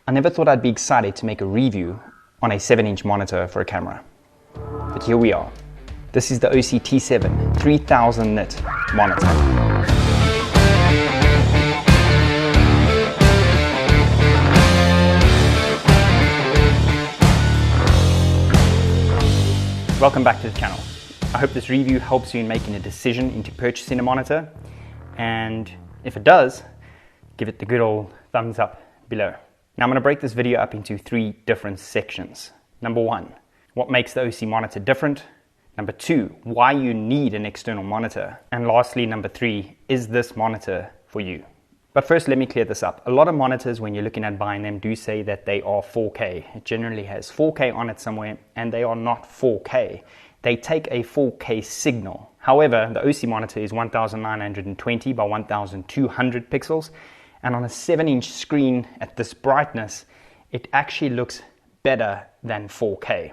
I never thought I'd be excited to make a review on a 7-inch monitor for a camera, but here we are. This is the Osee T7 3000 nit monitor. Welcome back to the channel. I hope this review helps you in making a decision into purchasing a monitor, and if it does, give it the good old thumbs up below. Now I'm going to break this video up into 3 different sections. Number 1, what makes the Osee monitor different? Number 2, why you need an external monitor. And lastly, number 3, is this monitor for you? But first, let me clear this up. A lot of monitors, when you're looking at buying them, do say that they are 4K. It generally has 4K on it somewhere, and they are not 4K. They take a 4K signal. However, the Osee monitor is 1920 by 1200 pixels, and on a 7-inch screen at this brightness, it actually looks better than 4K.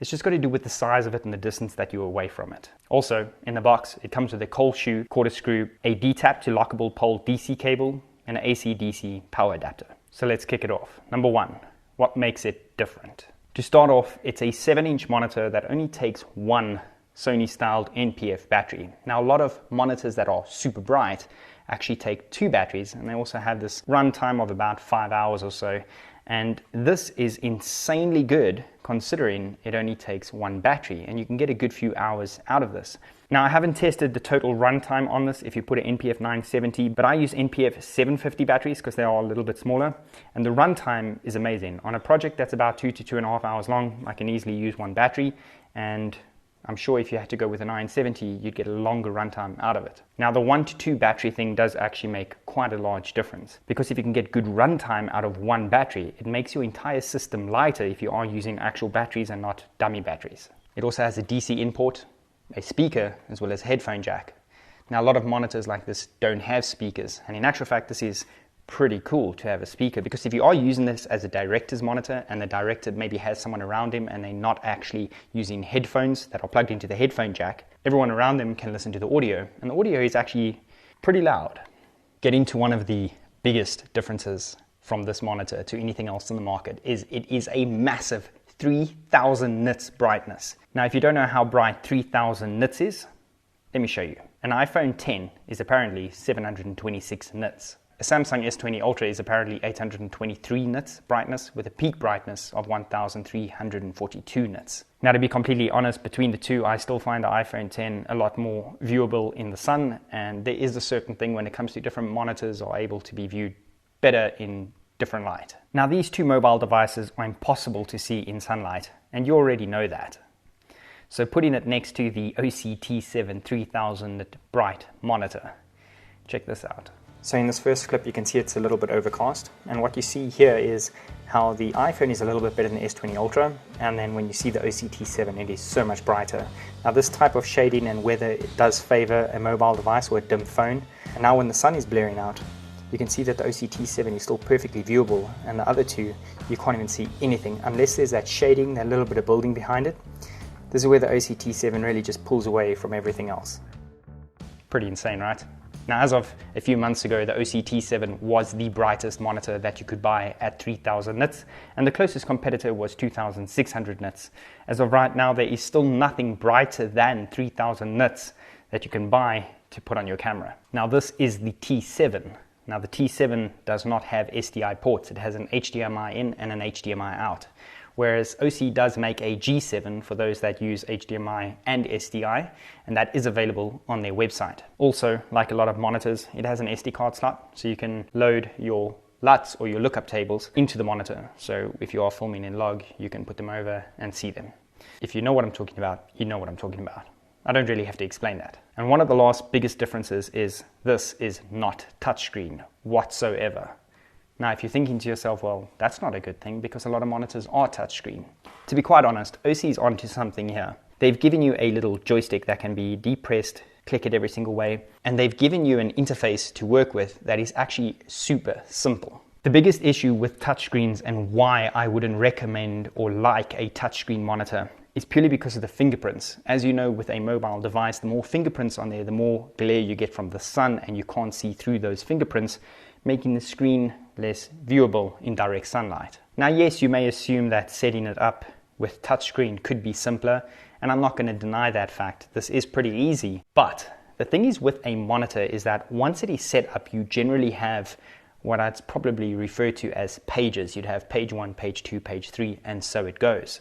It's just got to do with the size of it and the distance that you're away from it. Also, in the box, it comes with a cold shoe, quarter screw, a D-tap to lockable pole DC cable, and an AC/DC power adapter. So let's kick it off. Number 1, what makes it different? To start off, it's a 7-inch monitor that only takes one SONY-styled NPF battery. Now, a lot of monitors that are super bright actually take 2 batteries, and they also have this runtime of about 5 hours or so. And this is insanely good considering it only takes 1 battery, and you can get a good few hours out of this. Now, I haven't tested the total runtime on this if you put an NPF 970, but I use NPF 750 batteries because they are a little bit smaller, and the runtime is amazing. On a project that's about 2 to 2.5 hours long, I can easily use 1 battery, and I'm sure if you had to go with a 970, you'd get a longer runtime out of it. Now, the 1 to 2 battery thing does actually make quite a large difference, because if you can get good runtime out of 1 battery, it makes your entire system lighter if you are using actual batteries and not dummy batteries. It also has a DC input, a speaker, as well as headphone jack. Now, a lot of monitors like this don't have speakers, and in actual fact, this is pretty cool to have a speaker, because if you are using this as a director's monitor and the director maybe has someone around him and they're not actually using headphones that are plugged into the headphone jack, everyone around them can listen to the audio, and the audio is actually pretty loud. Getting to one of the biggest differences from this monitor to anything else in the market is it is a massive 3000 nits brightness. Now, if you don't know how bright 3000 nits is, let me show you. An iPhone 10 is apparently 726 nits. A Samsung S20 Ultra is apparently 823 nits brightness with a peak brightness of 1342 nits. Now, to be completely honest, between the two, I still find the iPhone 10 a lot more viewable in the sun, and there is a certain thing when it comes to different monitors are able to be viewed better in different light. Now, these two mobile devices are impossible to see in sunlight, and you already know that. So putting it next to the Osee T7 3000 nit bright monitor, check this out. So in this first clip, you can see it's a little bit overcast, and what you see here is how the iPhone is a little bit better than the S20 Ultra, and then when you see the Osee T7, it is so much brighter. Now, this type of shading and weather, it does favor a mobile device or a dim phone, and now when the sun is blaring out, you can see that the Osee T7 is still perfectly viewable, and the other two, you can't even see anything unless there's that shading, that little bit of building behind it. This is where the Osee T7 really just pulls away from everything else. Pretty insane, right? Now, as of a few months ago, the Osee T7 was the brightest monitor that you could buy at 3000 nits, and the closest competitor was 2600 nits. As of right now, there is still nothing brighter than 3000 nits that you can buy to put on your camera. Now, this is the T7. Now, the T7 does not have SDI ports. It has an HDMI in and an HDMI out. Whereas Osee does make a G7 for those that use HDMI and SDI, and that is available on their website. Also, like a lot of monitors, it has an SD card slot, so you can load your LUTs or your lookup tables into the monitor. So if you are filming in log, you can put them over and see them. If you know what I'm talking about, you know what I'm talking about. I don't really have to explain that. And one of the last biggest differences is this is not touchscreen whatsoever. Now, if you're thinking to yourself, well, that's not a good thing because a lot of monitors are touchscreen. To be quite honest, Osee's onto something here. They've given you a little joystick that can be depressed, click it every single way, and they've given you an interface to work with that is actually super simple. The biggest issue with touchscreens and why I wouldn't recommend or like a touchscreen monitor is purely because of the fingerprints. As you know, with a mobile device, the more fingerprints on there, the more glare you get from the sun, and you can't see through those fingerprints, making the screen less viewable in direct sunlight. Now yes, you may assume that setting it up with touchscreen could be simpler, and I'm not going to deny that fact. This is pretty easy, but the thing is with a monitor is that once it is set up, you generally have what I'd probably refer to as pages. You'd have page 1, page 2, page 3, and so it goes.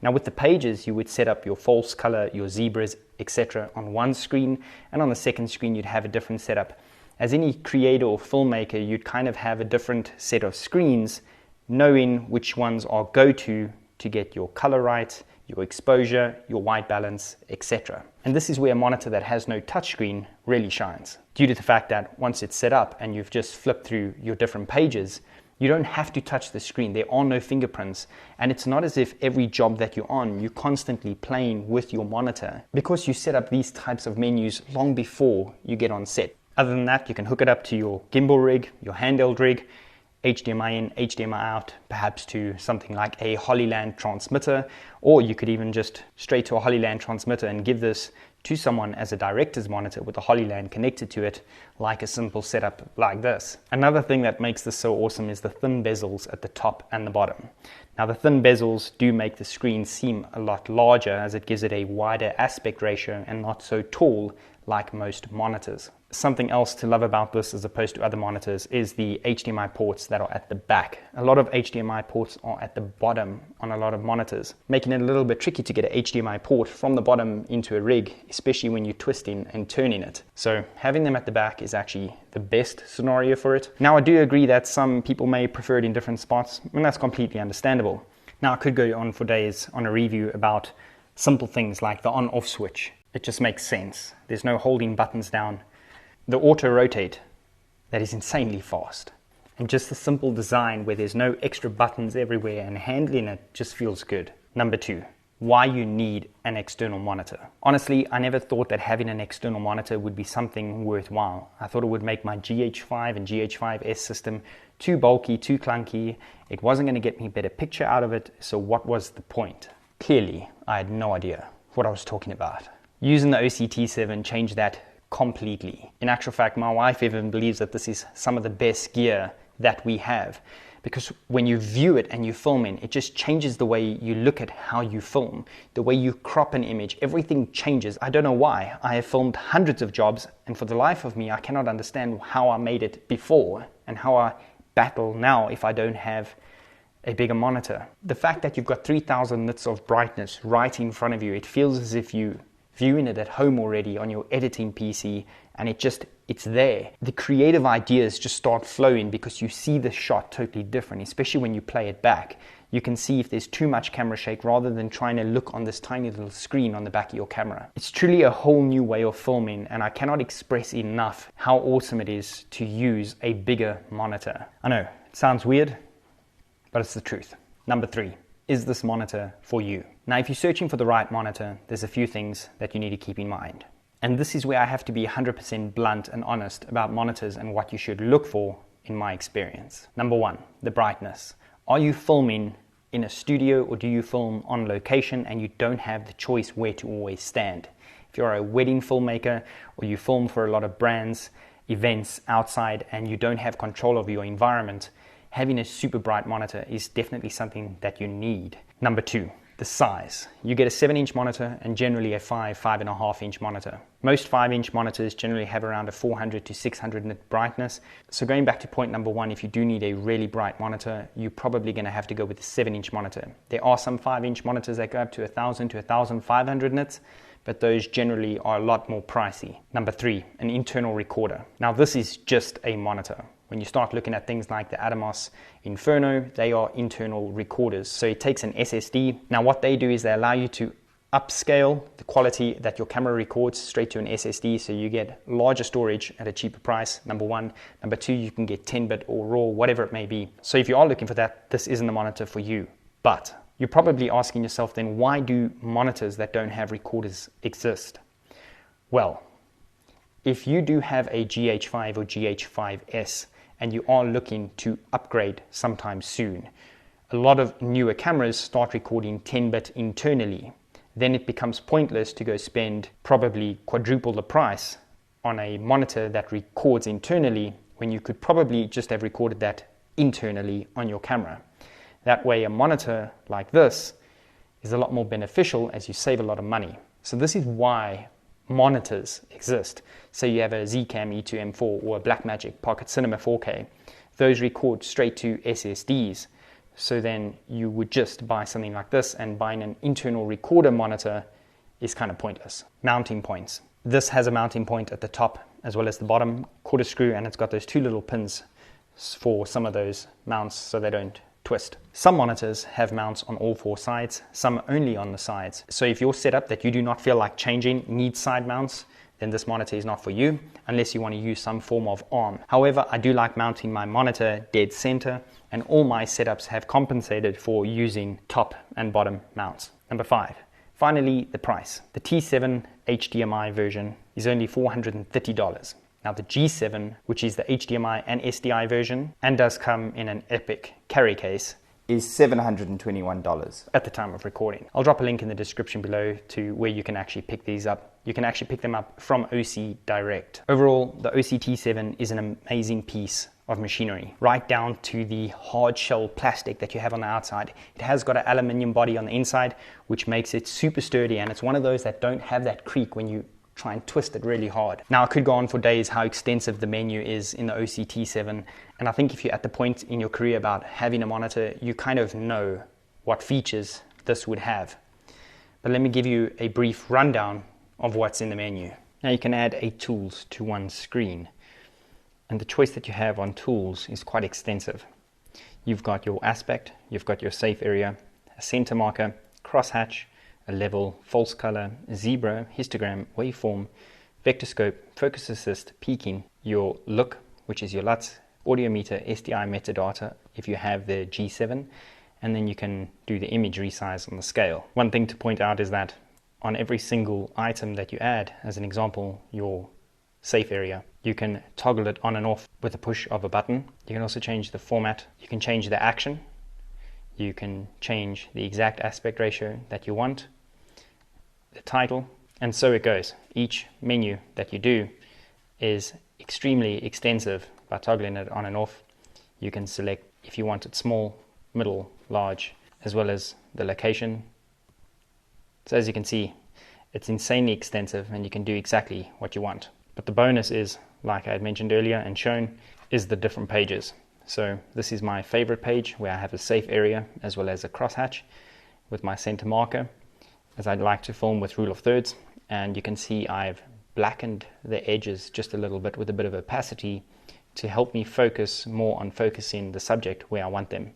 Now with the pages, you would set up your false color, your zebras, etc. on one screen, and on the second screen you'd have a different setup. As any creator or filmmaker, you'd kind of have a different set of screens, knowing which ones are go-to to get your color right, your exposure, your white balance, etc. And this is where a monitor that has no touchscreen really shines, due to the fact that once it's set up and you've just flipped through your different pages, you don't have to touch the screen. There are no fingerprints, and it's not as if every job that you're on, you're constantly playing with your monitor, because you set up these types of menus long before you get on set. Other than that, you can hook it up to your gimbal rig, your handheld rig, HDMI in, HDMI out, perhaps to something like a Hollyland transmitter, or you could even just straight to a Hollyland transmitter and give this to someone as a director's monitor with a Hollyland connected to it, like a simple setup like this. Another thing that makes this so awesome is the thin bezels at the top and the bottom. Now the thin bezels do make the screen seem a lot larger, as it gives it a wider aspect ratio and not so tall like most monitors. Something else to love about this as opposed to other monitors is the HDMI ports that are at the back. A lot of HDMI ports are at the bottom on a lot of monitors, making it a little bit tricky to get an HDMI port from the bottom into a rig, especially when you're twisting and turning it. So having them at the back is actually the best scenario for it. Now I do agree that some people may prefer it in different spots, and that's completely understandable. Now I could go on for days on a review about simple things like the on-off switch. It just makes sense. There's no holding buttons down. The auto rotate, that is insanely fast. And just the simple design where there's no extra buttons everywhere and handling it just feels good. Number 2, why you need an external monitor. Honestly, I never thought that having an external monitor would be something worthwhile. I thought it would make my GH5 and GH5S system too bulky, too clunky. It wasn't going to get me a better picture out of it, so what was the point? Clearly, I had no idea what I was talking about. Using the Osee T7 changed that completely. In actual fact, my wife even believes that this is some of the best gear that we have, because when you view it and you film in, it just changes the way you look at how you film, the way you crop an image, everything changes. I don't know why. I have filmed hundreds of jobs, and for the life of me, I cannot understand how I made it before and how I battle now if I don't have a bigger monitor. The fact that you've got 3000 nits of brightness right in front of you, it feels as if you viewing it at home already on your editing PC, and it's there. The creative ideas just start flowing because you see the shot totally different, especially when you play it back. You can see if there's too much camera shake rather than trying to look on this tiny little screen on the back of your camera. It's truly a whole new way of filming, and I cannot express enough how awesome it is to use a bigger monitor. I know, it sounds weird, but it's the truth. Number 3. Is this monitor for you? Now, if you're searching for the right monitor, there's a few things that you need to keep in mind. And this is where I have to be 100% blunt and honest about monitors and what you should look for in my experience. Number 1, the brightness. Are you filming in a studio, or do you film on location and you don't have the choice where to always stand? If you're a wedding filmmaker, or you film for a lot of brands, events outside, and you don't have control of your environment, having a super bright monitor is definitely something that you need. Number 2, the size. You get a 7-inch monitor and generally a 5.5-inch monitor. Most 5-inch monitors generally have around a 400 to 600 nit brightness. So going back to point number 1, if you do need a really bright monitor, you're probably going to have to go with a 7-inch monitor. There are some 5-inch monitors that go up to 1000 to 1500 nits, but those generally are a lot more pricey. Number 3, an internal recorder. Now this is just a monitor. When you start looking at things like the Atomos Inferno, they are internal recorders. So it takes an SSD. Now what they do is they allow you to upscale the quality that your camera records straight to an SSD, so you get larger storage at a cheaper price, number 1. Number 2, you can get 10-bit or RAW, whatever it may be. So if you are looking for that, this isn't the monitor for you. But you're probably asking yourself then, why do monitors that don't have recorders exist? Well, if you do have a GH5 or GH5S, and you are looking to upgrade sometime soon, a lot of newer cameras start recording 10-bit internally. Then it becomes pointless to go spend probably quadruple the price on a monitor that records internally when you could probably just have recorded that internally on your camera. That way a monitor like this is a lot more beneficial as you save a lot of money. So this is why monitors exist. So you have a Zcam E2 M4 or a Blackmagic Pocket Cinema 4K. Those record straight to SSDs. So then you would just buy something like this, and buying an internal recorder monitor is kind of pointless. Mounting points. This has a mounting point at the top as well as the bottom quarter screw, and it's got those two little pins for some of those mounts so they don't twist. Some monitors have mounts on all four sides, some only on the sides. So if your setup that you do not feel like changing needs side mounts, then this monitor is not for you unless you want to use some form of arm. However, I do like mounting my monitor dead center, and all my setups have compensated for using top and bottom mounts. Number 5. Finally, the price. The T7 HDMI version is only $430. Now the G7, which is the HDMI and SDI version, and does come in an Epic carry case, is $721 at the time of recording. I'll drop a link in the description below to where you can actually pick these up. You can actually pick them up from Osee direct. Overall, the Osee T7 is an amazing piece of machinery, right down to the hard shell plastic that you have on the outside. It has got an aluminium body on the inside, which makes it super sturdy, and it's one of those that don't have that creak when you try and twist it really hard. Now I could go on for days how extensive the menu is in the Osee T7, and I think if you're at the point in your career about having a monitor, you kind of know what features this would have. But let me give you a brief rundown of what's in the menu. Now you can add 8 tools to one screen, and the choice that you have on tools is quite extensive. You've got your aspect, you've got your safe area, a center marker, crosshatch, a level, false color, zebra, histogram, waveform, vector scope, focus assist, peaking, your look, which is your LUTs, audio meter, SDI metadata if you have the G7, and then you can do the image resize on the scale. One thing to point out is that on every single item that you add, as an example, your safe area, you can toggle it on and off with a push of a button. You can also change the format, you can change the action, you can change the exact aspect ratio that you want, the title, and so it goes. Each menu that you do is extremely extensive. By toggling it on and off, you can select if you want it small, middle, large, as well as the location. So as you can see, it's insanely extensive and you can do exactly what you want. But the bonus is, like I had mentioned earlier and shown, is the different pages. So this is my favorite page where I have a safe area as well as a crosshatch with my center marker, as I'd like to film with rule of thirds. And you can see I've blackened the edges just a little bit with a bit of opacity to help me focus more on focusing the subject where I want them.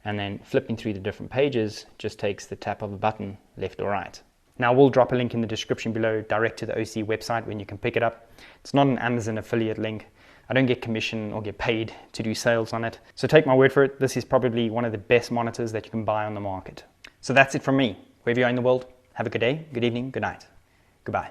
And then flipping through the different pages just takes the tap of a button left or right. Now we'll drop a link in the description below direct to the Osee website when you can pick it up. It's not an Amazon affiliate link. I don't get commission or get paid to do sales on it. So take my word for it, this is probably one of the best monitors that you can buy on the market. So that's it from me. Wherever you are in the world, have a good day, good evening, good night. Goodbye.